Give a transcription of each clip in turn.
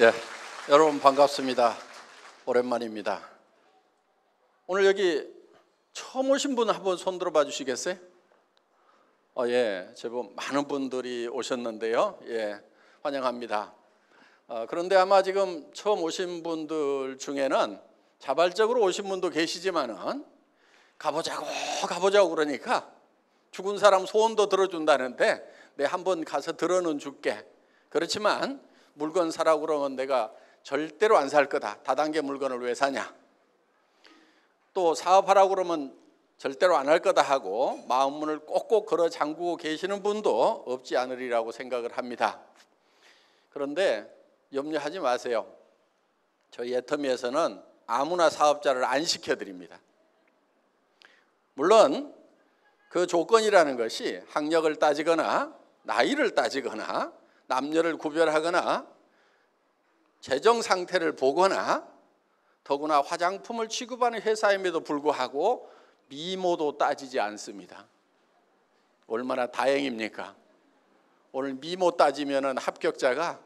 예, 여러분 반갑습니다. 오랜만입니다. 오늘 여기 처음 오신 분 한번 손 들어봐 주시겠어요? 예, 제법 많은 분들이 오셨는데요. 예, 환영합니다. 그런데 아마 지금 처음 오신 분들 중에는 자발적으로 오신 분도 계시지만은 가보자고 그러니까 죽은 사람 소원도 들어준다는데 내 한번 가서 들어는 줄게. 그렇지만 물건 사라고 그러면 내가 절대로 안 살 거다. 다단계 물건을 왜 사냐. 또 사업하라고 그러면 절대로 안 할 거다 하고 마음문을 꼭꼭 걸어 잠그고 계시는 분도 없지 않으리라고 생각을 합니다. 그런데 염려하지 마세요. 저희 애터미에서는 아무나 사업자를 안 시켜드립니다. 물론 그 조건이라는 것이 학력을 따지거나 나이를 따지거나 남녀를 구별하거나 재정 상태를 보거나 더구나 화장품을 취급하는 회사임에도 불구하고 미모도 따지지 않습니다. 얼마나 다행입니까? 오늘 미모 따지면은 합격자가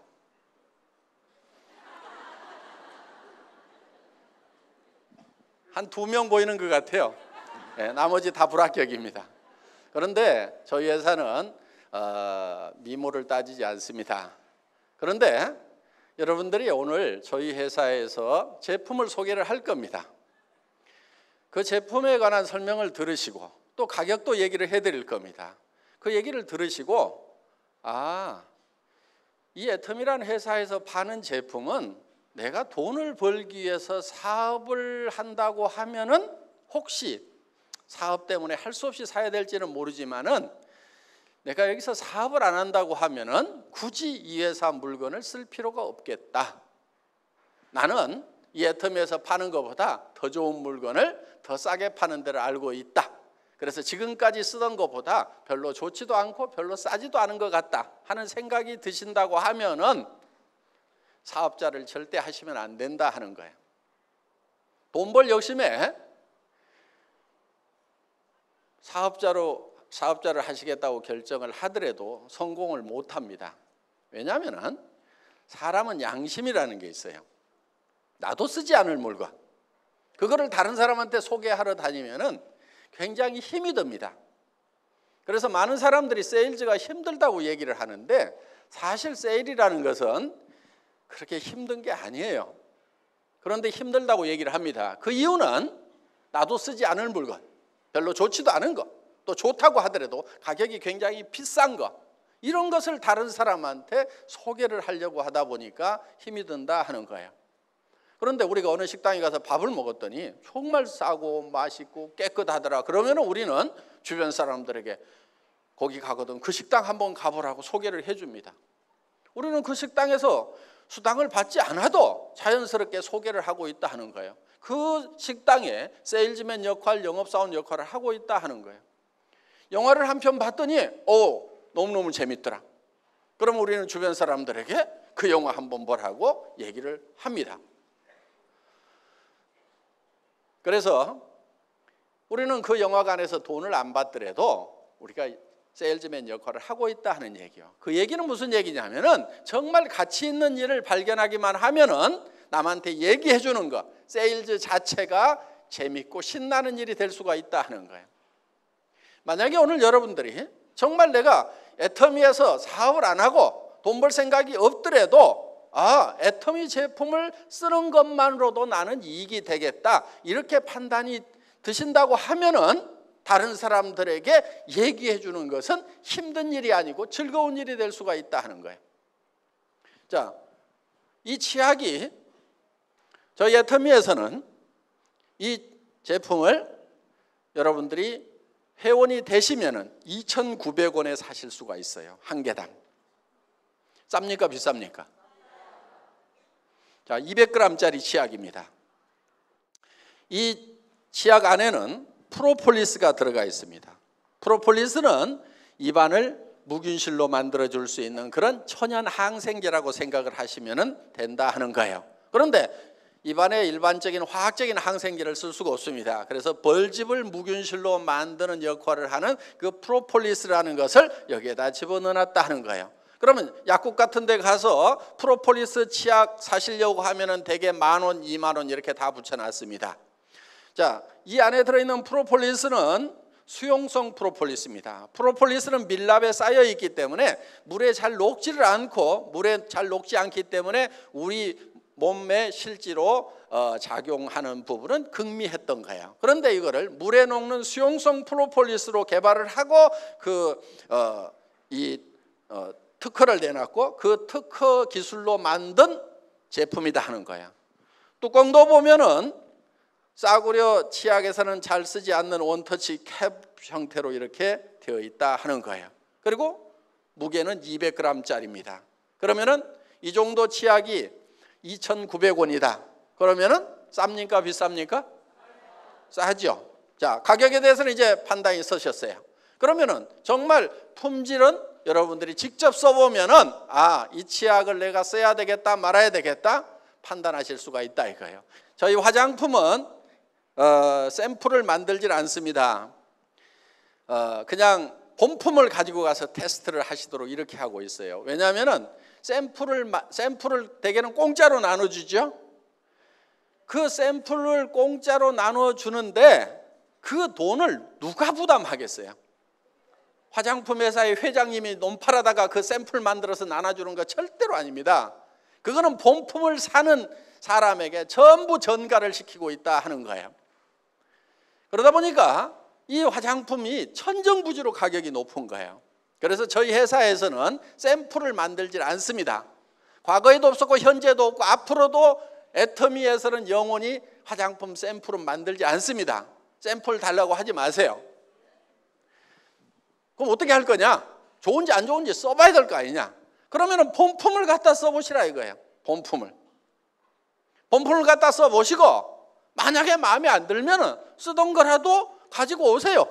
한 2명 보이는 것 같아요. 네, 나머지 다 불합격입니다. 그런데 저희 회사는 미모를 따지지 않습니다. 그런데 여러분들이 오늘 저희 회사에서 제품을 소개를 할 겁니다. 그 제품에 관한 설명을 들으시고 또 가격도 얘기를 해드릴 겁니다. 그 얘기를 들으시고 이 애텀이라는 회사에서 파는 제품은 내가 돈을 벌기 위해서 사업을 한다고 하면은 혹시 사업 때문에 할 수 없이 사야 될지는 모르지만은 내가 여기서 사업을 안 한다고 하면은 굳이 이 회사 물건을 쓸 필요가 없겠다. 나는 이 애터미에서 파는 것보다 더 좋은 물건을 더 싸게 파는 데를 알고 있다. 그래서 지금까지 쓰던 것보다 별로 좋지도 않고 별로 싸지도 않은 것 같다 하는 생각이 드신다고 하면은 사업자를 절대 하시면 안 된다 하는 거예요. 돈 벌 욕심에 사업자를 하시겠다고 결정을 하더라도 성공을 못합니다. 왜냐하면 사람은 양심이라는 게 있어요. 나도 쓰지 않을 물건 그거를 다른 사람한테 소개하러 다니면은 굉장히 힘이 듭니다. 그래서 많은 사람들이 세일즈가 힘들다고 얘기를 하는데 사실 세일이라는 것은 그렇게 힘든 게 아니에요. 그런데 힘들다고 얘기를 합니다. 그 이유는 나도 쓰지 않을 물건, 별로 좋지도 않은 것, 또 좋다고 하더라도 가격이 굉장히 비싼 것, 이런 것을 다른 사람한테 소개를 하려고 하다 보니까 힘이 든다 하는 거예요. 그런데 우리가 어느 식당에 가서 밥을 먹었더니 정말 싸고 맛있고 깨끗하더라. 그러면 우리는 주변 사람들에게 거기 가거든 그 식당 한번 가보라고 소개를 해줍니다. 우리는 그 식당에서 수당을 받지 않아도 자연스럽게 소개를 하고 있다 하는 거예요. 그 식당에 세일즈맨 역할, 영업사원 역할을 하고 있다 하는 거예요. 영화를 한 편 봤더니 너무너무 재밌더라. 그럼 우리는 주변 사람들에게 그 영화 한번 보라고 얘기를 합니다. 그래서 우리는 그 영화관에서 돈을 안 받더라도 우리가 세일즈맨 역할을 하고 있다 하는 얘기요. 그 얘기는 무슨 얘기냐면은 정말 가치 있는 일을 발견하기만 하면은 남한테 얘기해 주는 거, 세일즈 자체가 재밌고 신나는 일이 될 수가 있다 하는 거예요. 만약에 오늘 여러분들이 정말 내가 애터미에서 사업을 안 하고 돈 벌 생각이 없더라도 애터미 제품을 쓰는 것만으로도 나는 이익이 되겠다 이렇게 판단이 드신다고 하면은 다른 사람들에게 얘기해 주는 것은 힘든 일이 아니고 즐거운 일이 될 수가 있다 하는 거예요. 자, 이 치약이 저희 애터미에서는 이 제품을 여러분들이 회원이 되시면은 2,900원에 사실 수가 있어요. 한 개당. 쌉니까 비쌉니까? 자, 200g짜리 치약입니다. 이 치약 안에는 프로폴리스가 들어가 있습니다. 프로폴리스는 입안을 무균실로 만들어줄 수 있는 그런 천연 항생제라고 생각을 하시면 된다 하는 거예요. 그런데 입안에 일반적인 화학적인 항생제를 쓸 수가 없습니다. 그래서 벌집을 무균실로 만드는 역할을 하는 그 프로폴리스라는 것을 여기에다 집어넣어놨다 하는 거예요. 그러면 약국 같은 데 가서 프로폴리스 치약 사시려고 하면은 대개 10,000원, 20,000원 이렇게 다 붙여놨습니다. 자, 이 안에 들어있는 프로폴리스는 수용성 프로폴리스입니다. 프로폴리스는 밀랍에 쌓여 있기 때문에 물에 잘 녹지를 않고, 물에 잘 녹지 않기 때문에 우리 몸에 실제로 작용하는 부분은 극미했던 거예요. 그런데 이거를 물에 녹는 수용성 프로폴리스로 개발을 하고 특허를 내놨고, 그 특허 기술로 만든 제품이다 하는 거야. 뚜껑도 보면은 싸구려 치약에서는 잘 쓰지 않는 원터치 캡 형태로 이렇게 되어 있다 하는 거예요. 그리고 무게는 200g짜리입니다. 그러면은 이 정도 치약이 2,900원이다. 그러면은 쌉니까 비쌉니까? 싸죠. 자, 가격에 대해서는 이제 판단이 서셨어요. 그러면은 정말 품질은 여러분들이 직접 써보면은 이 치약을 내가 써야 되겠다 말아야 되겠다 판단하실 수가 있다 이거예요. 저희 화장품은 샘플을 만들질 않습니다. 그냥 본품을 가지고 가서 테스트를 하시도록 이렇게 하고 있어요. 왜냐하면은 샘플을 대개는 공짜로 나눠주죠. 그 샘플을 공짜로 나눠주는데 그 돈을 누가 부담하겠어요? 화장품 회사의 회장님이 논팔하다가 그 샘플 만들어서 나눠주는 거 절대로 아닙니다. 그거는 본품을 사는 사람에게 전부 전가를 시키고 있다 하는 거예요. 그러다 보니까 이 화장품이 천정부지로 가격이 높은 거예요. 그래서 저희 회사에서는 샘플을 만들질 않습니다. 과거에도 없었고 현재도 없고 앞으로도 애터미에서는 영원히 화장품 샘플은 만들지 않습니다. 샘플 달라고 하지 마세요. 그럼 어떻게 할 거냐? 좋은지 안 좋은지 써봐야 될 거 아니냐? 그러면 본품을 갖다 써보시라 이거예요. 본품을 갖다 써보시고 만약에 마음에 안 들면 쓰던 거라도 가지고 오세요.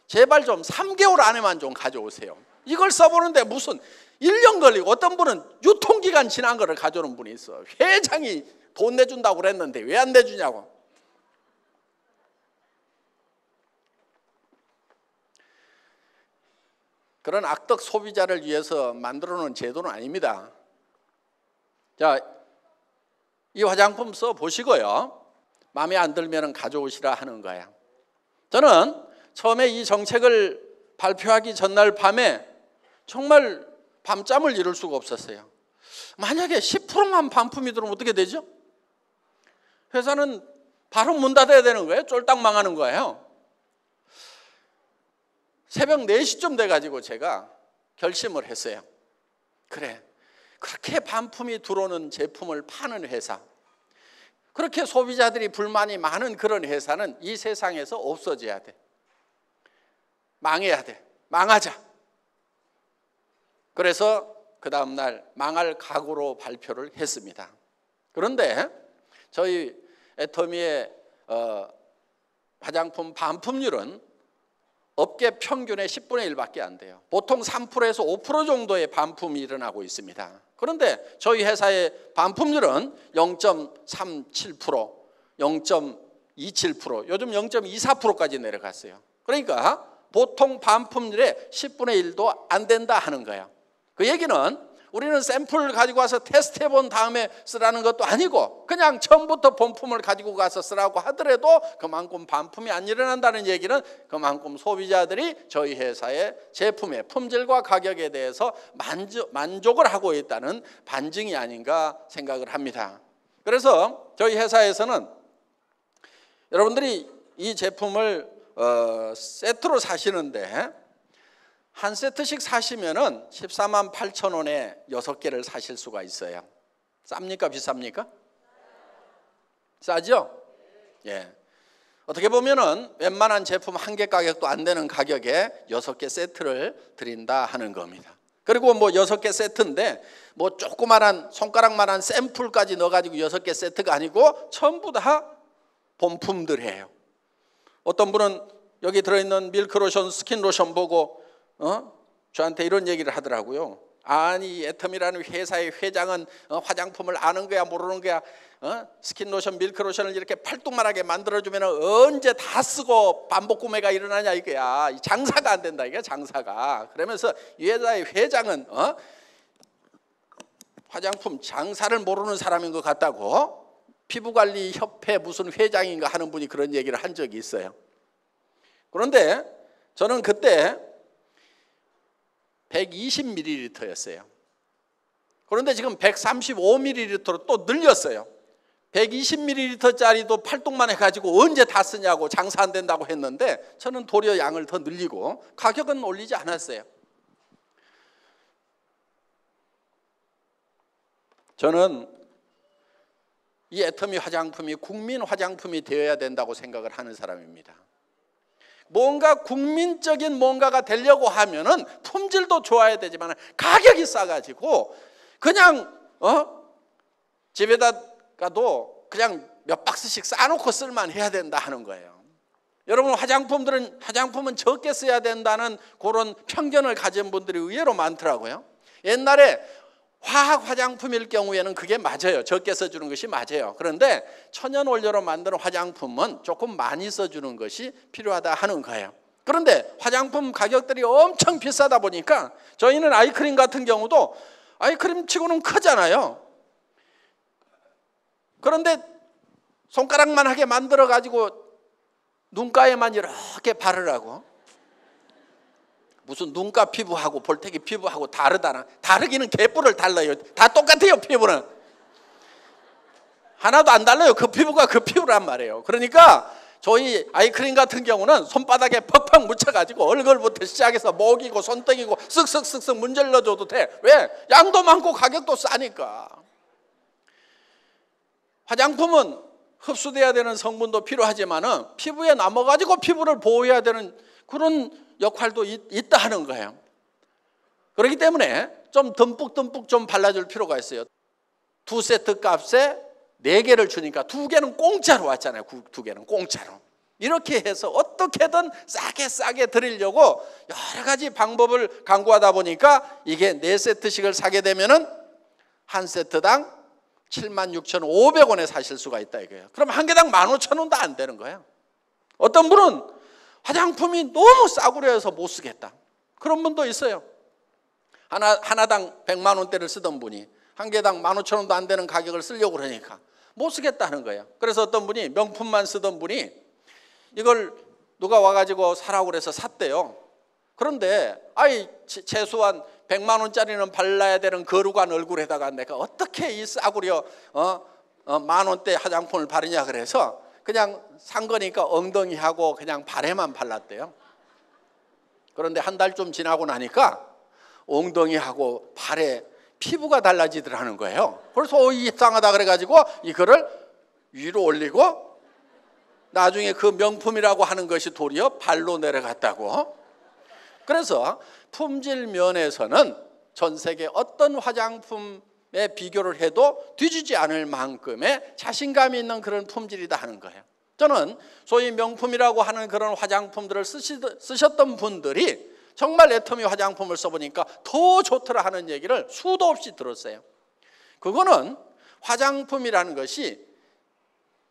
제발 좀 3개월 안에만 좀 가져오세요. 이걸 써보는데 무슨 1년 걸리고, 어떤 분은 유통기간 지난 거를 가져오는 분이 있어. 회장이 돈 내준다고 그랬는데 왜 안 내주냐고. 그런 악덕 소비자를 위해서 만들어 놓은 제도는 아닙니다. 자, 이 화장품 써보시고요. 마음에 안 들면 가져오시라 하는 거야. 저는 처음에 이 정책을 발표하기 전날 밤에 정말 밤잠을 이룰 수가 없었어요. 만약에 10%만 반품이 들어오면 어떻게 되죠? 회사는 바로 문 닫아야 되는 거예요. 쫄딱 망하는 거예요. 새벽 4시쯤 돼가지고 제가 결심을 했어요. 그래, 그렇게 반품이 들어오는 제품을 파는 회사, 그렇게 소비자들이 불만이 많은 그런 회사는 이 세상에서 없어져야 돼. 망해야 돼. 망하자. 그래서 그 다음날 망할 각오로 발표를 했습니다. 그런데 저희 애터미의 화장품 반품률은 업계 평균의 10분의 1밖에 안 돼요. 보통 3%에서 5% 정도의 반품이 일어나고 있습니다. 그런데 저희 회사의 반품률은 0.37%, 0.27%, 요즘 0.24%까지 내려갔어요. 그러니까 보통 반품률의 10분의 1도 안 된다 하는 거예요. 그 얘기는 우리는 샘플을 가지고 와서 테스트해 본 다음에 쓰라는 것도 아니고, 그냥 처음부터 본품을 가지고 가서 쓰라고 하더라도 그만큼 반품이 안 일어난다는 얘기는 그만큼 소비자들이 저희 회사의 제품의 품질과 가격에 대해서 만족을 하고 있다는 반증이 아닌가 생각을 합니다. 그래서 저희 회사에서는 여러분들이 이 제품을 세트로 사시는데 한 세트씩 사시면은 14만 8천 원에 6개를 사실 수가 있어요. 쌉니까 비쌉니까? 싸죠? 예. 어떻게 보면은 웬만한 제품 한 개 가격도 안 되는 가격에 6개 세트를 드린다 하는 겁니다. 그리고 뭐 6개 세트인데 뭐 조그만한 손가락만한 샘플까지 넣어가지고 6개 세트가 아니고 전부 다 본품들이에요. 어떤 분은 여기 들어있는 밀크로션, 스킨로션 보고 저한테 이런 얘기를 하더라고요. 아니, 애터미라는 회사의 회장은 화장품을 아는 거야 모르는 거야, 스킨로션, 밀크로션을 이렇게 팔뚝만하게 만들어주면 언제 다 쓰고 반복 구매가 일어나냐 이거야. 장사가 안 된다 이게, 장사가. 그러면서 이 회사의 회장은 화장품 장사를 모르는 사람인 것 같다고 피부관리협회 무슨 회장인가 하는 분이 그런 얘기를 한 적이 있어요. 그런데 저는 그때 120ml였어요. 그런데 지금 135ml로 또 늘렸어요. 120ml짜리도 팔뚝만 해가지고 언제 다 쓰냐고, 장사 안 된다고 했는데 저는 도리어 양을 더 늘리고 가격은 올리지 않았어요. 저는 이 애터미 화장품이 국민 화장품이 되어야 된다고 생각을 하는 사람입니다. 뭔가 국민적인 뭔가가 되려고 하면은 품질도 좋아야 되지만 가격이 싸가지고 그냥 집에다가도 그냥 몇 박스씩 싸놓고 쓸만 해야 된다 하는 거예요. 여러분, 화장품은 적게 써야 된다는 그런 편견을 가진 분들이 의외로 많더라고요. 옛날에 화학 화장품일 경우에는 그게 맞아요. 적게 써주는 것이 맞아요. 그런데 천연 원료로 만드는 화장품은 조금 많이 써주는 것이 필요하다 하는 거예요. 그런데 화장품 가격들이 엄청 비싸다 보니까 저희는 아이크림 같은 경우도 아이크림 치고는 크잖아요. 그런데 손가락만 하게 만들어 가지고 눈가에만 이렇게 바르라고. 무슨 눈가 피부하고 볼태기 피부하고 다르기는 개뿔을 달라요. 다 똑같아요. 피부는 하나도 안 달라요. 그 피부가 그 피부란 말이에요. 그러니까 저희 아이크림 같은 경우는 손바닥에 팍팍 묻혀가지고 얼굴부터 시작해서 목이고 손등이고 쓱쓱쓱쓱 문질러줘도 돼. 왜? 양도 많고 가격도 싸니까. 화장품은 흡수돼야 되는 성분도 필요하지만은 피부에 남아가지고 피부를 보호해야 되는 그런 역할도 있다 하는 거예요. 그렇기 때문에 좀 듬뿍듬뿍 좀 발라줄 필요가 있어요. 2세트 값에 4개를 주니까 2개는 공짜로 왔잖아요. 2개는 공짜로. 이렇게 해서 어떻게든 싸게 드리려고 여러 가지 방법을 강구하다 보니까 이게 4세트씩을 사게 되면은 한 세트당 76,500원에 사실 수가 있다 이거예요. 그럼 한 개당 15,000원도 안 되는 거예요. 어떤 분은 화장품이 너무 싸구려해서 못 쓰겠다, 그런 분도 있어요. 하나당 100만 원대를 쓰던 분이 한 개당 15,000원도 안 되는 가격을 쓰려고 그러니까 못 쓰겠다는 거예요. 그래서 어떤 분이 명품만 쓰던 분이 이걸 누가 와가지고 사라고 그래서 샀대요. 그런데 최소한 100만 원짜리는 발라야 되는 거룩한 얼굴에다가 내가 어떻게 이 싸구려 만 원대 화장품을 바르냐 그래서 그냥 산 거니까 엉덩이하고 그냥 발에만 발랐대요. 그런데 한 달 좀 지나고 나니까 엉덩이하고 발에 피부가 달라지더라는 거예요. 그래서 이상하다 그래가지고 이거를 위로 올리고 나중에 그 명품이라고 하는 것이 도리어 발로 내려갔다고. 그래서 품질 면에서는 전 세계 어떤 화장품에 비교를 해도 뒤지지 않을 만큼의 자신감이 있는 그런 품질이다 하는 거예요. 저는 소위 명품이라고 하는 그런 화장품들을 쓰셨던 분들이 정말 애터미 화장품을 써보니까 더 좋더라 하는 얘기를 수도 없이 들었어요. 그거는 화장품이라는 것이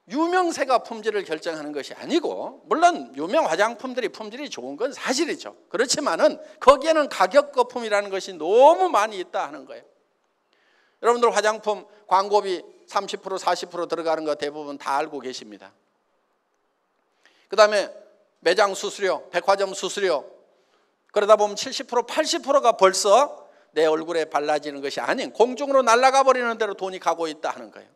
유명세가 품질을 결정하는 것이 아니고, 물론 유명 화장품들이 품질이 좋은 건 사실이죠. 그렇지만은 거기에는 가격 거품이라는 것이 너무 많이 있다 하는 거예요. 여러분들 화장품 광고비 30% 40% 들어가는 거 대부분 다 알고 계십니다. 그 다음에 매장 수수료, 백화점 수수료, 그러다 보면 70% 80%가 벌써 내 얼굴에 발라지는 것이 아닌 공중으로 날아가 버리는 대로 돈이 가고 있다 하는 거예요.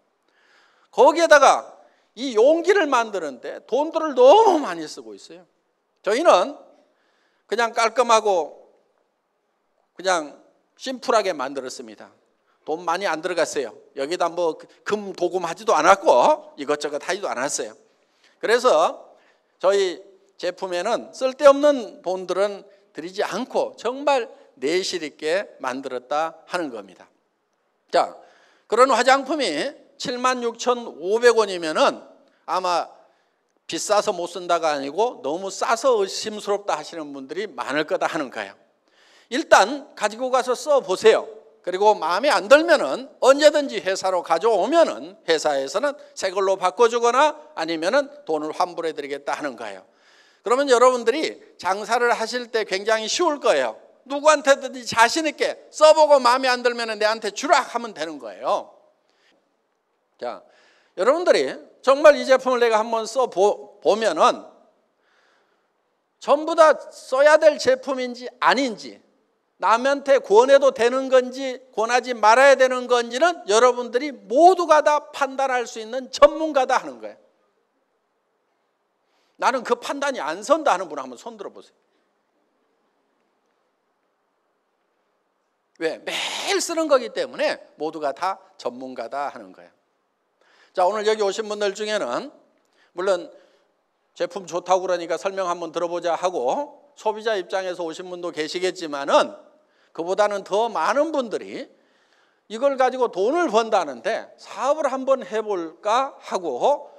거기에다가 이 용기를 만드는데 돈들을 너무 많이 쓰고 있어요. 저희는 그냥 깔끔하고 그냥 심플하게 만들었습니다. 돈 많이 안 들어갔어요. 여기다 뭐 금 도금하지도 않았고 이것저것 하지도 않았어요. 그래서 저희 제품에는 쓸데없는 돈들은 들이지 않고 정말 내실 있게 만들었다 하는 겁니다. 자, 그런 화장품이 76,500원이면은 아마 비싸서 못 쓴다가 아니고 너무 싸서 의심스럽다 하시는 분들이 많을 거다 하는 거예요. 일단 가지고 가서 써 보세요. 그리고 마음에 안 들면은 언제든지 회사로 가져오면은 회사에서는 새 걸로 바꿔주거나 아니면은 돈을 환불해 드리겠다 하는 거예요. 그러면 여러분들이 장사를 하실 때 굉장히 쉬울 거예요. 누구한테든지 자신 있게 써보고 마음에 안 들면은 내한테 주라 하면 되는 거예요. 자, 여러분들이 정말 이 제품을 내가 한번 써보면은 전부 다 써야 될 제품인지 아닌지, 남한테 권해도 되는 건지 권하지 말아야 되는 건지는 여러분들이 모두가 다 판단할 수 있는 전문가다 하는 거예요. 나는 그 판단이 안 선다 하는 분 한번 손 들어보세요. 왜? 매일 쓰는 거기 때문에 모두가 다 전문가다 하는 거예요. 자, 오늘 여기 오신 분들 중에는 물론 제품 좋다고 그러니까 설명 한번 들어보자 하고 소비자 입장에서 오신 분도 계시겠지만은 그보다는 더 많은 분들이 이걸 가지고 돈을 번다는데 사업을 한번 해볼까 하고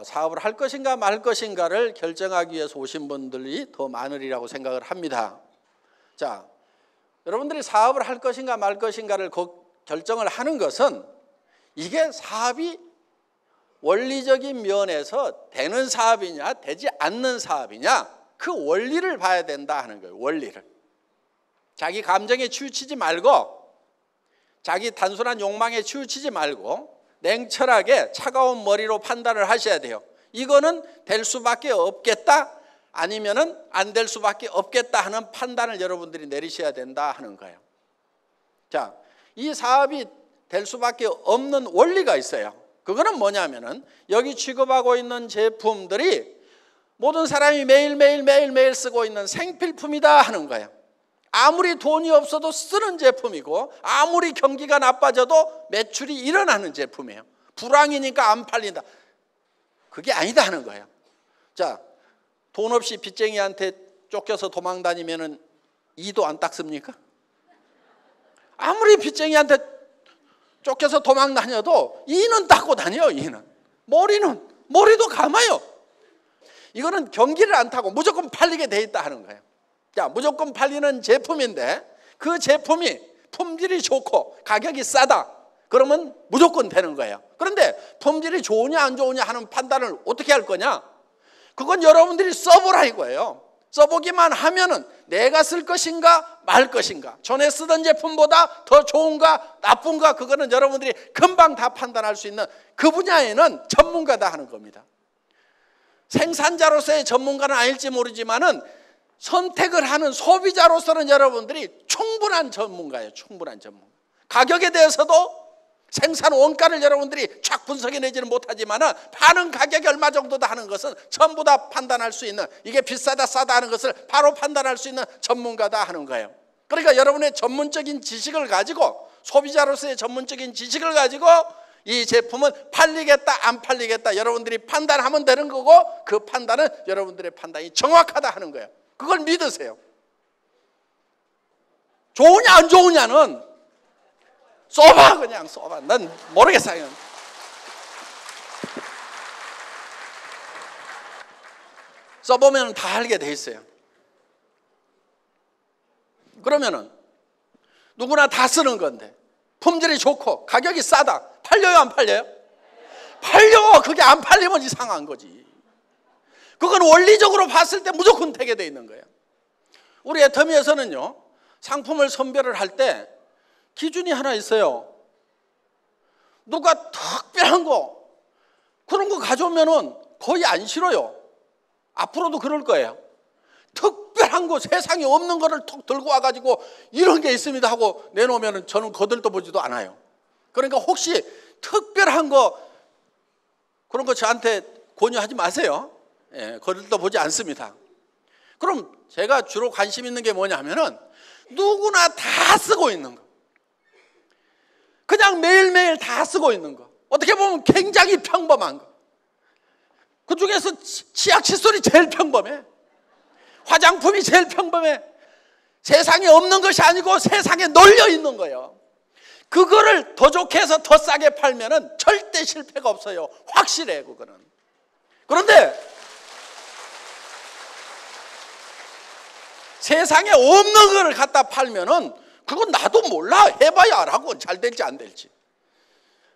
사업을 할 것인가 말 것인가를 결정하기 위해서 오신 분들이 더 많으리라고 생각을 합니다. 자, 여러분들이 사업을 할 것인가 말 것인가를 결정을 하는 것은 이게 사업이 원리적인 면에서 되는 사업이냐 되지 않는 사업이냐 그 원리를 봐야 된다 하는 거예요. 원리를. 자기 감정에 치우치지 말고 자기 단순한 욕망에 치우치지 말고 냉철하게 차가운 머리로 판단을 하셔야 돼요. 이거는 될 수밖에 없겠다 아니면은 안 될 수밖에 없겠다 하는 판단을 여러분들이 내리셔야 된다 하는 거예요. 자, 이 사업이 될 수밖에 없는 원리가 있어요. 그거는 뭐냐면은 여기 취급하고 있는 제품들이 모든 사람이 매일매일 쓰고 있는 생필품이다 하는 거예요. 아무리 돈이 없어도 쓰는 제품이고 아무리 경기가 나빠져도 매출이 일어나는 제품이에요. 불황이니까 안 팔린다. 그게 아니다 하는 거예요. 자, 돈 없이 빚쟁이한테 쫓겨서 도망 다니면은 이도 안 닦습니까? 아무리 빚쟁이한테 쫓겨서 도망 다녀도 이는 닦고 다녀요. 이는 머리도 감아요. 이거는 경기를 안 타고 무조건 팔리게 돼 있다 하는 거예요. 자, 무조건 팔리는 제품인데 그 제품이 품질이 좋고 가격이 싸다 그러면 무조건 되는 거예요. 그런데 품질이 좋으냐 안 좋으냐 하는 판단을 어떻게 할 거냐? 그건 여러분들이 써보라 이거예요. 써보기만 하면은 내가 쓸 것인가 말 것인가, 전에 쓰던 제품보다 더 좋은가 나쁜가, 그거는 여러분들이 금방 다 판단할 수 있는 그 분야에는 전문가다 하는 겁니다. 생산자로서의 전문가는 아닐지 모르지만은 선택을 하는 소비자로서는 여러분들이 충분한 전문가예요. 충분한 전문가. 가격에 대해서도 생산 원가를 여러분들이 쫙 분석해내지는 못하지만은 파는 가격이 얼마 정도다 하는 것은 전부 다 판단할 수 있는, 이게 비싸다 싸다 하는 것을 바로 판단할 수 있는 전문가다 하는 거예요. 그러니까 여러분의 전문적인 지식을 가지고, 소비자로서의 전문적인 지식을 가지고 이 제품은 팔리겠다 안 팔리겠다 여러분들이 판단하면 되는 거고, 그 판단은 여러분들의 판단이 정확하다 하는 거예요. 그걸 믿으세요. 좋으냐 안 좋으냐는 써봐, 그냥 써봐. 난 모르겠어요. 써보면 다 알게 돼 있어요. 그러면은 누구나 다 쓰는 건데 품질이 좋고 가격이 싸다, 팔려요 안 팔려요? 팔려. 그게 안 팔리면 이상한 거지. 그건 원리적으로 봤을 때 무조건 되게 돼 있는 거예요. 우리 애터미에서는요, 상품을 선별을 할 때 기준이 하나 있어요. 누가 특별한 거, 그런 거 가져오면은 거의 안 싫어요. 앞으로도 그럴 거예요. 특별한 거, 세상에 없는 거를 톡 들고 와가지고 이런 게 있습니다 하고 내놓으면은 저는 거들떠 보지도 않아요. 그러니까 혹시 특별한 거, 그런 거 저한테 권유하지 마세요. 예, 거들떠 보지 않습니다. 그럼 제가 주로 관심 있는 게 뭐냐면은 누구나 다 쓰고 있는 거, 그냥 매일매일 다 쓰고 있는 거, 어떻게 보면 굉장히 평범한 거, 그 중에서 치약 칫솔이 제일 평범해, 화장품이 제일 평범해, 세상에 없는 것이 아니고 세상에 널려 있는 거예요. 그거를 더 좋게 해서 더 싸게 팔면은 절대 실패가 없어요. 확실해 그거는. 그런데 세상에 없는 거를 갖다 팔면은 그건 나도 몰라. 해봐야 알아고 잘 될지 안 될지.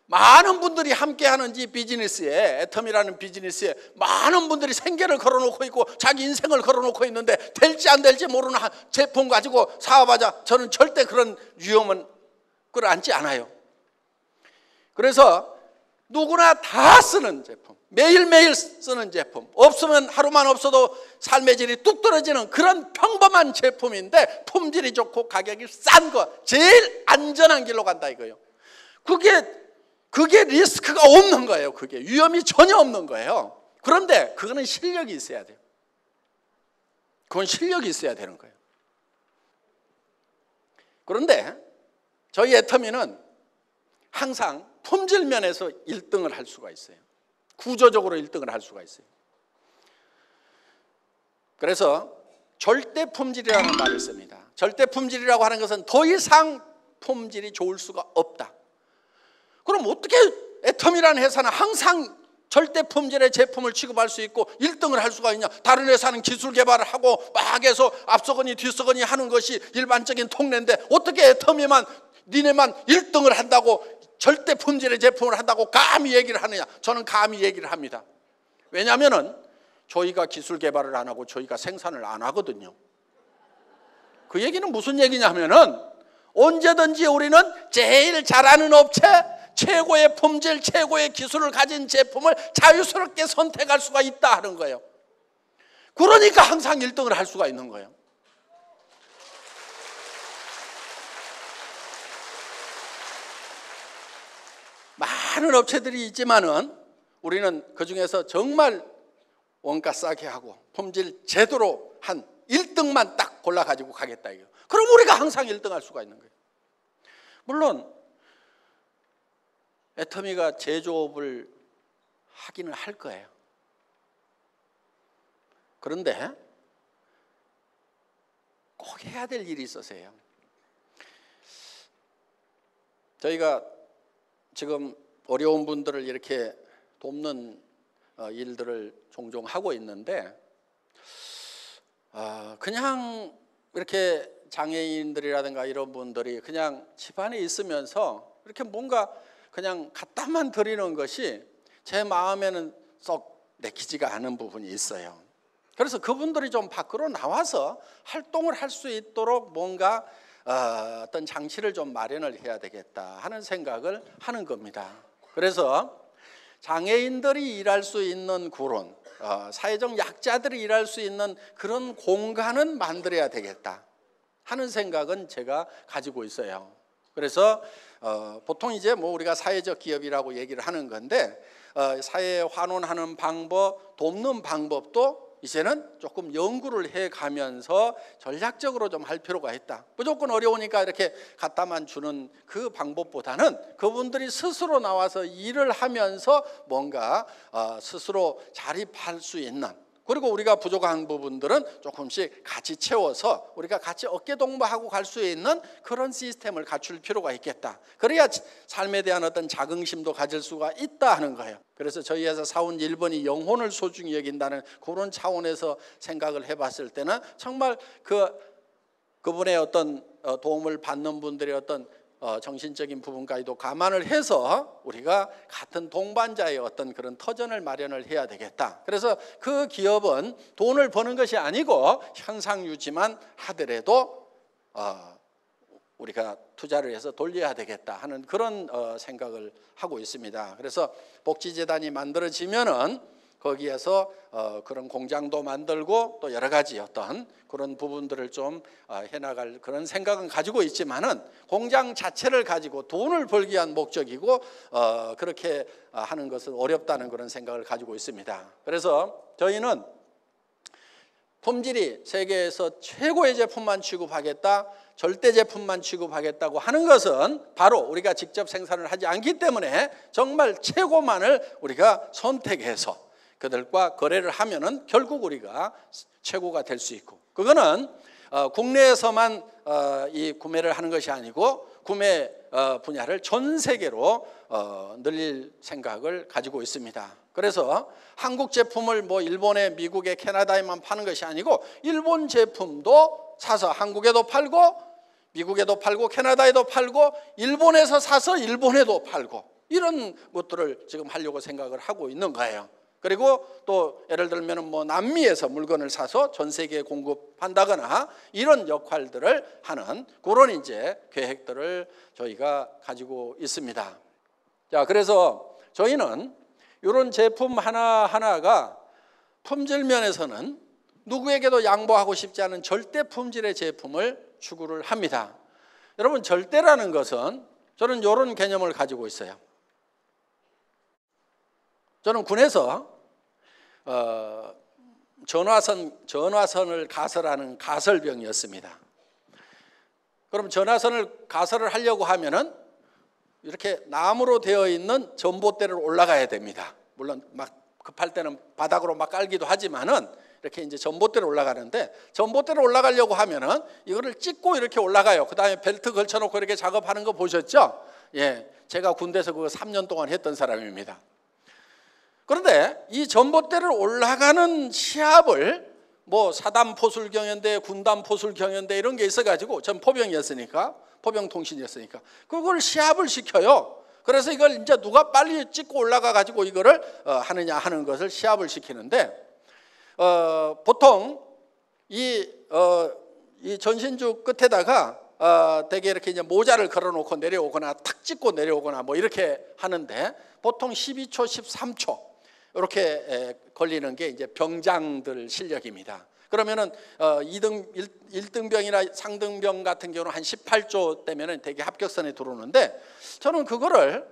많은 분들이 함께하는 이 비즈니스에, 애텀이라는 비즈니스에 많은 분들이 생계를 걸어놓고 있고 자기 인생을 걸어놓고 있는데 될지 안 될지 모르는 제품 가지고 사업하자. 저는 절대 그런 위험은 끌어안지 않아요. 그래서 누구나 다 쓰는 제품, 매일매일 쓰는 제품, 없으면 하루만 없어도 삶의 질이 뚝 떨어지는 그런 평범한 제품인데 품질이 좋고 가격이 싼 거, 제일 안전한 길로 간다 이거예요. 그게 리스크가 없는 거예요. 그게 위험이 전혀 없는 거예요. 그런데 그거는 실력이 있어야 돼요. 그건 실력이 있어야 되는 거예요. 그런데 저희 애터미는 항상 품질 면에서 1등을 할 수가 있어요. 구조적으로 1등을 할 수가 있어요. 그래서 절대 품질이라는 말을 씁니다. 절대 품질이라고 하는 것은 더 이상 품질이 좋을 수가 없다. 그럼 어떻게 애텀이라는 회사는 항상 절대 품질의 제품을 취급할 수 있고 1등을 할 수가 있냐? 다른 회사는 기술 개발을 하고 막 해서 앞서거니 뒤서거니 하는 것이 일반적인 통례인데 어떻게 애텀이만 니네만 1등을 한다고 절대 품질의 제품을 한다고 감히 얘기를 하느냐? 저는 감히 얘기를 합니다. 왜냐하면 저희가 기술 개발을 안 하고 저희가 생산을 안 하거든요. 그 얘기는 무슨 얘기냐면은 언제든지 우리는 제일 잘하는 업체, 최고의 품질, 최고의 기술을 가진 제품을 자유스럽게 선택할 수가 있다 하는 거예요. 그러니까 항상 1등을 할 수가 있는 거예요. 많은 업체들이 있지만은 우리는 그중에서 정말 원가 싸게 하고 품질 제대로 한 1등만 딱 골라가지고 가겠다 이거. 그럼 우리가 항상 1등 할 수가 있는 거예요. 물론 애터미가 제조업을 하기는 할 거예요. 그런데 꼭 해야 될 일이 있어서요. 저희가 지금 어려운 분들을 이렇게 돕는 일들을 종종 하고 있는데 그냥 이렇게 장애인들이라든가 이런 분들이 그냥 집안에 있으면서 이렇게 뭔가 그냥 갖다만 드리는 것이 제 마음에는 썩 내키지가 않은 부분이 있어요. 그래서 그분들이 좀 밖으로 나와서 활동을 할 수 있도록 뭔가 어떤 장치를 좀 마련을 해야 되겠다 하는 생각을 하는 겁니다. 그래서 장애인들이 일할 수 있는 그런 사회적 약자들이 일할 수 있는 그런 공간은 만들어야 되겠다 하는 생각은 제가 가지고 있어요. 그래서 보통 이제 뭐 우리가 사회적 기업이라고 얘기를 하는 건데 사회에 환원하는 방법, 돕는 방법도 이제는 조금 연구를 해가면서 전략적으로 좀 할 필요가 있다. 무조건 어려우니까 이렇게 갖다만 주는 그 방법보다는 그분들이 스스로 나와서 일을 하면서 뭔가 스스로 자립할 수 있는, 그리고 우리가 부족한 부분들은 조금씩 같이 채워서 우리가 같이 어깨동무하고 갈 수 있는 그런 시스템을 갖출 필요가 있겠다. 그래야 삶에 대한 어떤 자긍심도 가질 수가 있다 하는 거예요. 그래서 저희 회사 사원 1번이 영혼을 소중히 여긴다는 그런 차원에서 생각을 해봤을 때는 정말 그분의 어떤 도움을 받는 분들의 어떤 정신적인 부분까지도 감안을 해서 우리가 같은 동반자의 어떤 그런 터전을 마련을 해야 되겠다. 그래서 그 기업은 돈을 버는 것이 아니고 현상 유지만 하더라도 우리가 투자를 해서 돌려야 되겠다 하는 그런 생각을 하고 있습니다. 그래서 복지재단이 만들어지면은 거기에서 그런 공장도 만들고 또 여러 가지 어떤 그런 부분들을 좀 해나갈 그런 생각은 가지고 있지만은 공장 자체를 가지고 돈을 벌기 위한 목적이고 그렇게 하는 것은 어렵다는 그런 생각을 가지고 있습니다. 그래서 저희는 품질이 세계에서 최고의 제품만 취급하겠다, 절대 제품만 취급하겠다고 하는 것은 바로 우리가 직접 생산을 하지 않기 때문에 정말 최고만을 우리가 선택해서 그들과 거래를 하면은 결국 우리가 최고가 될 수 있고, 그거는 국내에서만 이 구매를 하는 것이 아니고 구매 분야를 전 세계로 늘릴 생각을 가지고 있습니다. 그래서 한국 제품을 뭐 일본에, 미국에, 캐나다에만 파는 것이 아니고 일본 제품도 사서 한국에도 팔고 미국에도 팔고 캐나다에도 팔고 일본에서 사서 일본에도 팔고 이런 것들을 지금 하려고 생각을 하고 있는 거예요. 그리고 또 예를 들면 뭐 남미에서 물건을 사서 전 세계에 공급한다거나 이런 역할들을 하는 그런 이제 계획들을 저희가 가지고 있습니다. 자, 그래서 저희는 이런 제품 하나하나가 품질 면에서는 누구에게도 양보하고 싶지 않은 절대 품질의 제품을 추구를 합니다. 여러분, 절대라는 것은 저는 이런 개념을 가지고 있어요. 저는 군에서 전화선을 가설하는 가설병이었습니다. 그럼 전화선을 가설을 하려고 하면은 이렇게 나무로 되어 있는 전봇대를 올라가야 됩니다. 물론 막 급할 때는 바닥으로 막 깔기도 하지만은 이렇게 이제 전봇대로 올라가는데, 전봇대로 올라가려고 하면은 이거를 찍고 이렇게 올라가요. 그 다음에 벨트 걸쳐놓고 이렇게 작업하는 거 보셨죠? 예, 제가 군대에서 그거 3년 동안 했던 사람입니다. 그런데 이 전봇대를 올라가는 시합을 뭐 사단 포술 경연대, 군단 포술 경연대 이런 게 있어가지고, 전 포병이었으니까, 포병통신이었으니까 그걸 시합을 시켜요. 그래서 이걸 이제 누가 빨리 찍고 올라가 가지고 이거를 하느냐 하는 것을 시합을 시키는데, 보통 이 전신주 끝에다가 되게 이렇게 이제 모자를 걸어놓고 내려오거나 탁 찍고 내려오거나 뭐 이렇게 하는데, 보통 12초, 13초 이렇게 걸리는 게 이제 병장들 실력입니다. 그러면은 1등병이나 상등병 같은 경우는 한 18조 되면은 되게 합격선에 들어오는데, 저는 그거를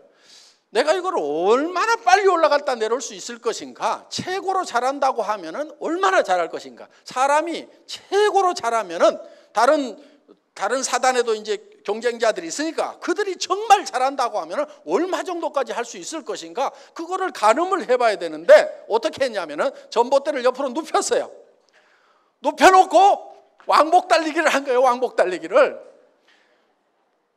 내가 이걸 얼마나 빨리 올라갔다 내려올 수 있을 것인가, 최고로 잘한다고 하면은 얼마나 잘할 것인가, 사람이 최고로 잘하면은 다른 사단에도 이제 경쟁자들이 있으니까 그들이 정말 잘한다고 하면은 얼마 정도까지 할 수 있을 것인가, 그거를 가늠을 해봐야 되는데 어떻게 했냐면은 전봇대를 옆으로 눕혔어요. 눕혀놓고 왕복 달리기를 한 거예요. 왕복 달리기를.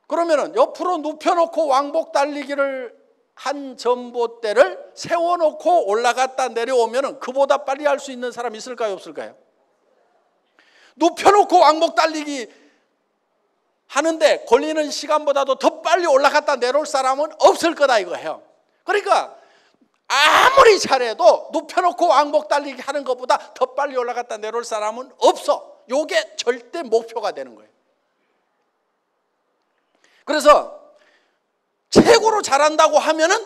그러면은 옆으로 눕혀놓고 왕복 달리기를 한 전봇대를 세워놓고 올라갔다 내려오면은 그보다 빨리 할 수 있는 사람 있을까요, 없을까요? 눕혀놓고 왕복 달리기 하는데 걸리는 시간보다도 더 빨리 올라갔다 내려올 사람은 없을 거다 이거예요. 그러니까 아무리 잘해도 눕혀놓고 왕복 달리기 하는 것보다 더 빨리 올라갔다 내려올 사람은 없어. 이게 절대 목표가 되는 거예요. 그래서 최고로 잘한다고 하면은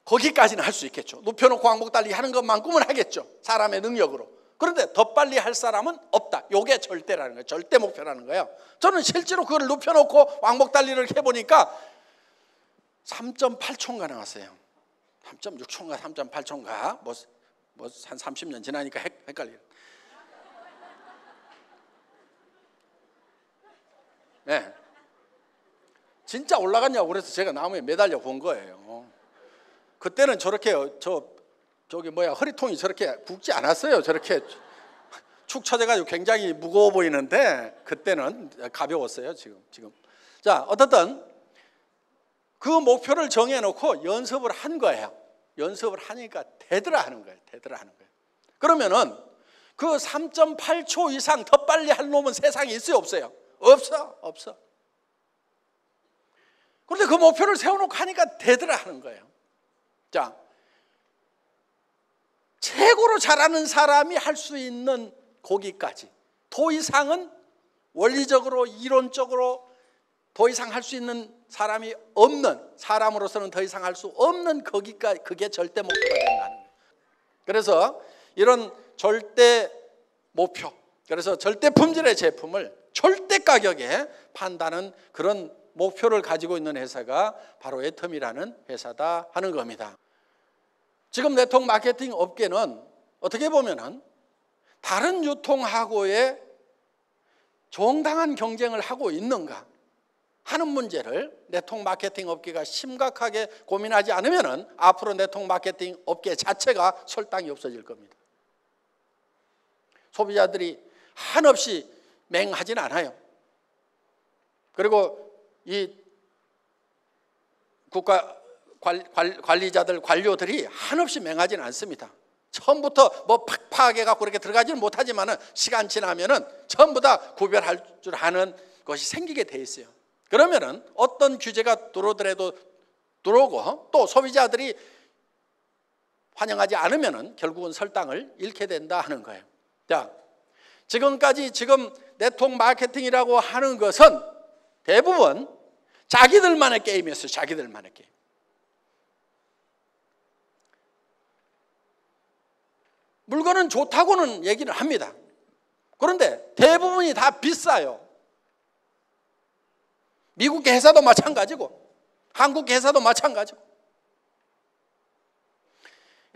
거기까지는 할 수 있겠죠. 눕혀놓고 왕복 달리기 하는 것만큼은 하겠죠, 사람의 능력으로. 그런데 더 빨리 할 사람은 없다. 이게 절대라는 거예요. 절대 목표라는 거예요. 저는 실제로 그걸 눕혀놓고 왕복 달리기를 해보니까 3.8초인가 나왔어요. 3.6초인가 3.8초인가 뭐 한 30년 지나니까 헷갈려요. 네. 진짜 올라갔냐고 그래서 제가 나무에 매달려 본 거예요. 그때는 저렇게 저기 허리통이 저렇게 굵지 않았어요. 저렇게 축 처져가지고 굉장히 무거워 보이는데 그때는 가벼웠어요. 지금. 자, 어떻든 그 목표를 정해놓고 연습을 한 거예요. 연습을 하니까 되더라 하는 거예요. 그러면은 그 3.8초 이상 더 빨리 할 놈은 세상에 있어요, 없어요? 없어. 그런데 그 목표를 세워놓고 하니까 되더라 하는 거예요. 자, 최고로 잘하는 사람이 할 수 있는 거기까지, 더 이상은 원리적으로 이론적으로 더 이상 할 수 있는 사람이 없는, 사람으로서는 더 이상 할 수 없는 거기까지, 그게 절대 목표가 된다는 거예요. 그래서 이런 절대 목표, 그래서 절대 품질의 제품을 절대 가격에 판다는 그런 목표를 가지고 있는 회사가 바로 애텀이라는 회사다 하는 겁니다. 지금 네트워크 마케팅 업계는 어떻게 보면은 다른 유통하고의 정당한 경쟁을 하고 있는가 하는 문제를 네트워크 마케팅 업계가 심각하게 고민하지 않으면은 앞으로 네트워크 마케팅 업계 자체가 설탕이 없어질 겁니다. 소비자들이 한없이 맹하진 않아요. 그리고 이 국가 관리자들, 관료들이 한없이 맹하지는 않습니다. 처음부터 뭐 팍팍해 갖고 이렇게 들어가지는 못하지만은 시간 지나면은 전부 다 구별할 줄 아는 것이 생기게 돼 있어요. 그러면은 어떤 규제가 들어오고 또 소비자들이 환영하지 않으면은 결국은 설 땅을 잃게 된다 하는 거예요. 자, 지금까지 네트워크 마케팅이라고 하는 것은 대부분 자기들만의 게임이었어요. 자기들만의 게임. 물건은 좋다고는 얘기를 합니다. 그런데 대부분이 다 비싸요. 미국 회사도 마찬가지고 한국 회사도 마찬가지고.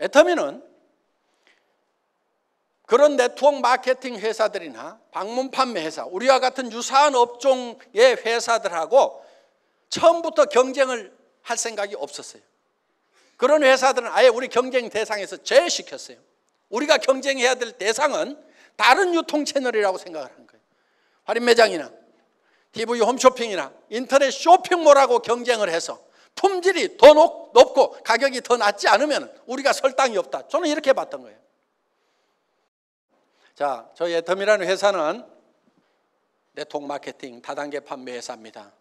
애터미는 그런 네트워크 마케팅 회사들이나 방문 판매 회사, 우리와 같은 유사한 업종의 회사들하고 처음부터 경쟁을 할 생각이 없었어요. 그런 회사들은 아예 우리 경쟁 대상에서 제외시켰어요. 우리가 경쟁해야 될 대상은 다른 유통 채널이라고 생각을 하는 거예요. 할인 매장이나 TV 홈쇼핑이나 인터넷 쇼핑몰하고 경쟁을 해서 품질이 더 높고 가격이 더 낮지 않으면 우리가 설 땅이 없다. 저는 이렇게 봤던 거예요. 자, 저희 애터미라는 회사는 네트워크 마케팅 다단계 판매 회사입니다.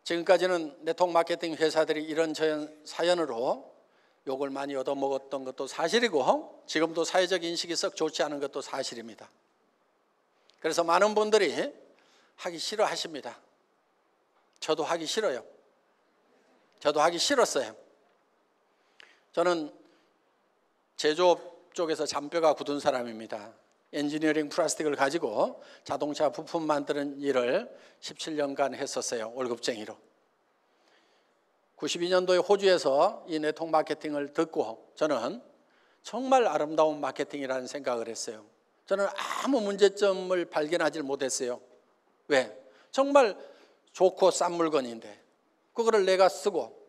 지금까지는 네트워크 마케팅 회사들이 이런저런 사연으로 욕을 많이 얻어먹었던 것도 사실이고 지금도 사회적 인식이 썩 좋지 않은 것도 사실입니다. 그래서 많은 분들이 하기 싫어하십니다. 저도 하기 싫어요. 저도 하기 싫었어요. 저는 제조업 쪽에서 잔뼈가 굳은 사람입니다. 엔지니어링 플라스틱을 가지고 자동차 부품 만드는 일을 17년간 했었어요. 월급쟁이로. 92년도에 호주에서 이 네트워크 마케팅을 듣고 저는 정말 아름다운 마케팅이라는 생각을 했어요. 저는 아무 문제점을 발견하지 못했어요. 왜? 정말 좋고 싼 물건인데 그거를 내가 쓰고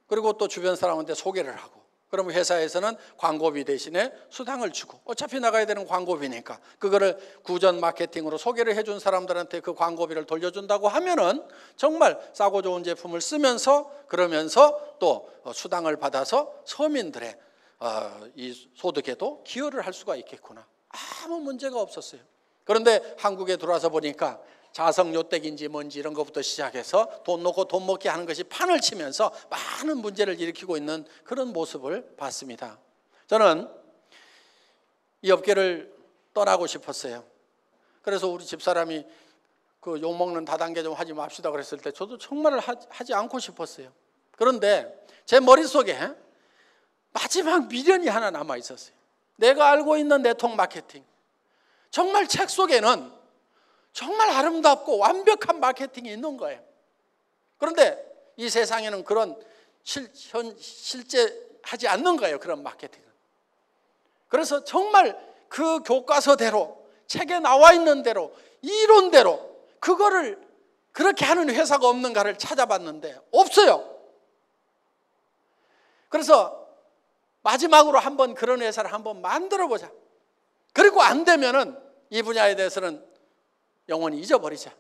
그리고 또 주변 사람한테 소개를 하고 그러면 회사에서는 광고비 대신에 수당을 주고 어차피 나가야 되는 광고비니까 그거를 구전 마케팅으로 소개를 해준 사람들한테 그 광고비를 돌려준다고 하면은 정말 싸고 좋은 제품을 쓰면서 그러면서 또 수당을 받아서 서민들의 이 소득에도 기여를 할 수가 있겠구나. 아무 문제가 없었어요. 그런데 한국에 들어와서 보니까 자성요택인지 뭔지 이런 것부터 시작해서 돈 놓고 돈 먹게 하는 것이 판을 치면서 많은 문제를 일으키고 있는 그런 모습을 봤습니다. 저는 이 업계를 떠나고 싶었어요. 그래서 우리 집사람이 그 욕먹는 다단계 좀 하지 맙시다 그랬을 때 저도 정말 하지 않고 싶었어요. 그런데 제 머릿속에 마지막 미련이 하나 남아 있었어요. 내가 알고 있는 네트워크 마케팅, 정말 책 속에는 정말 아름답고 완벽한 마케팅이 있는 거예요. 그런데 이 세상에는 그런 실제 하지 않는 거예요. 그런 마케팅은. 그래서 정말 그 교과서대로 책에 나와 있는 대로 이론대로 그거를 그렇게 하는 회사가 없는가를 찾아봤는데 없어요. 그래서 마지막으로 한번 그런 회사를 한번 만들어 보자. 그리고 안 되면은 이 분야에 대해서는 영원히 잊어버리자.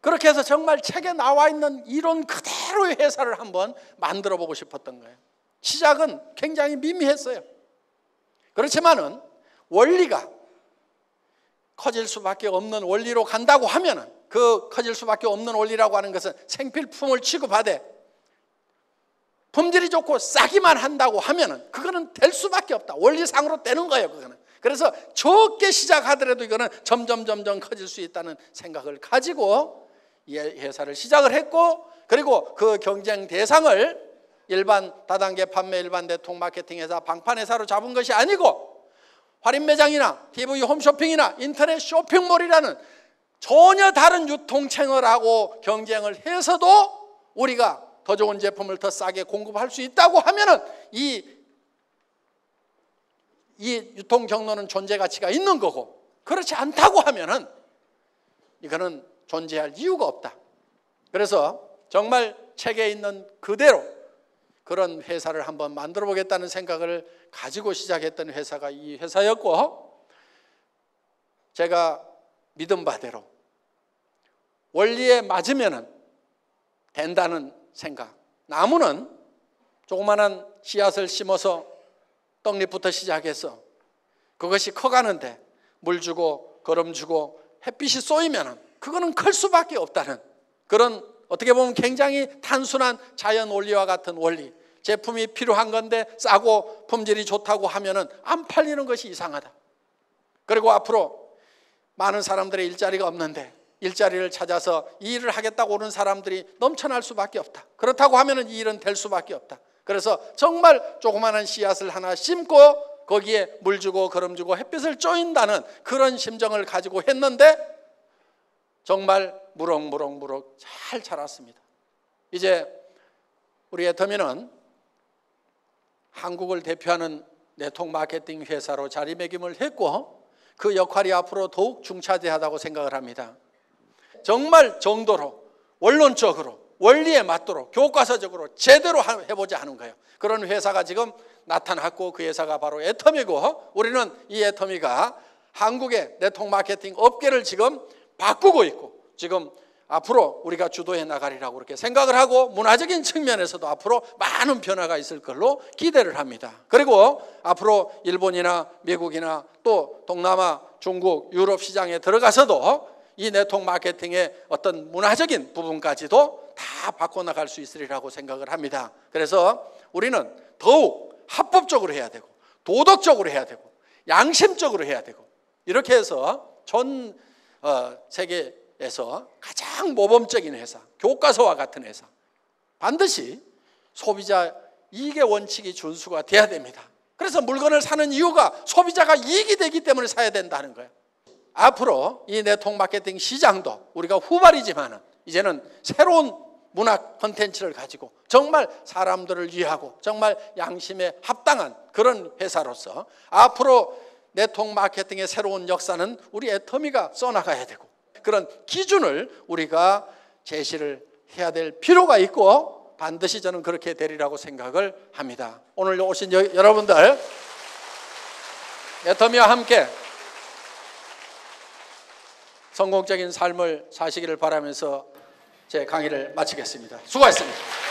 그렇게 해서 정말 책에 나와 있는 이론 그대로의 회사를 한번 만들어 보고 싶었던 거예요. 시작은 굉장히 미미했어요. 그렇지만은 원리가 커질 수밖에 없는 원리로 간다고 하면은 그 커질 수밖에 없는 원리라고 하는 것은 생필품을 취급하되 품질이 좋고 싸기만 한다고 하면은 그거는 될 수밖에 없다. 원리상으로 되는 거예요, 그거는. 그래서 적게 시작하더라도 이거는 점점 커질 수 있다는 생각을 가지고 이 회사를 시작을 했고 그리고 그 경쟁 대상을 일반 다단계 판매 일반 네트워크 마케팅 회사 방판 회사로 잡은 것이 아니고 할인 매장이나 TV 홈쇼핑이나 인터넷 쇼핑몰이라는 전혀 다른 유통 채널하고 경쟁을 해서도 우리가 더 좋은 제품을 더 싸게 공급할 수 있다고 하면은 이 유통 경로는 존재 가치가 있는 거고 그렇지 않다고 하면은 이거는 존재할 이유가 없다. 그래서 정말 책에 있는 그대로 그런 회사를 한번 만들어 보겠다는 생각을 가지고 시작했던 회사가 이 회사였고 제가 믿은 바대로 원리에 맞으면은 된다는 생각. 나무는 조그마한 씨앗을 심어서 떡잎부터 시작해서 그것이 커가는데 물 주고 거름 주고 햇빛이 쏘이면 그거는 클 수밖에 없다는 그런 어떻게 보면 굉장히 단순한 자연 원리와 같은 원리. 제품이 필요한 건데 싸고 품질이 좋다고 하면은 안 팔리는 것이 이상하다. 그리고 앞으로 많은 사람들의 일자리가 없는데 일자리를 찾아서 이 일을 하겠다고 오는 사람들이 넘쳐날 수밖에 없다. 그렇다고 하면은 이 일은 될 수밖에 없다. 그래서 정말 조그마한 씨앗을 하나 심고 거기에 물 주고 거름 주고 햇빛을 쬐인다는 그런 심정을 가지고 했는데 정말 무럭무럭 잘 자랐습니다. 이제 우리 애터미는 한국을 대표하는 네트워크 마케팅 회사로 자리매김을 했고 그 역할이 앞으로 더욱 중차대하다고 생각을 합니다. 정말 정도로 원론적으로 원리에 맞도록 교과서적으로 제대로 해보자 하는 거예요. 그런 회사가 지금 나타났고 그 회사가 바로 애터미고 우리는 이 애터미가 한국의 네트워크 마케팅 업계를 지금 바꾸고 있고 지금 앞으로 우리가 주도해 나가리라고 그렇게 생각을 하고 문화적인 측면에서도 앞으로 많은 변화가 있을 걸로 기대를 합니다. 그리고 앞으로 일본이나 미국이나 또 동남아, 중국, 유럽 시장에 들어가서도 이 네트워크 마케팅의 어떤 문화적인 부분까지도 다 바꿔나갈 수 있으리라고 생각을 합니다. 그래서 우리는 더욱 합법적으로 해야 되고 도덕적으로 해야 되고 양심적으로 해야 되고 이렇게 해서 전 세계에서 가장 모범적인 회사, 교과서와 같은 회사 반드시 소비자 이익의 원칙이 준수가 돼야 됩니다. 그래서 물건을 사는 이유가 소비자가 이익이 되기 때문에 사야 된다는 거예요. 앞으로 이 네트워크 마케팅 시장도 우리가 후발이지만 이제는 새로운 문화 콘텐츠를 가지고 정말 사람들을 위하고 정말 양심에 합당한 그런 회사로서 앞으로 네트워크 마케팅의 새로운 역사는 우리 애터미가 써나가야 되고 그런 기준을 우리가 제시를 해야 될 필요가 있고 반드시 저는 그렇게 되리라고 생각을 합니다. 오늘 오신 여러분들 애터미와 함께 성공적인 삶을 사시기를 바라면서 제 강의를 마치겠습니다. 수고하셨습니다.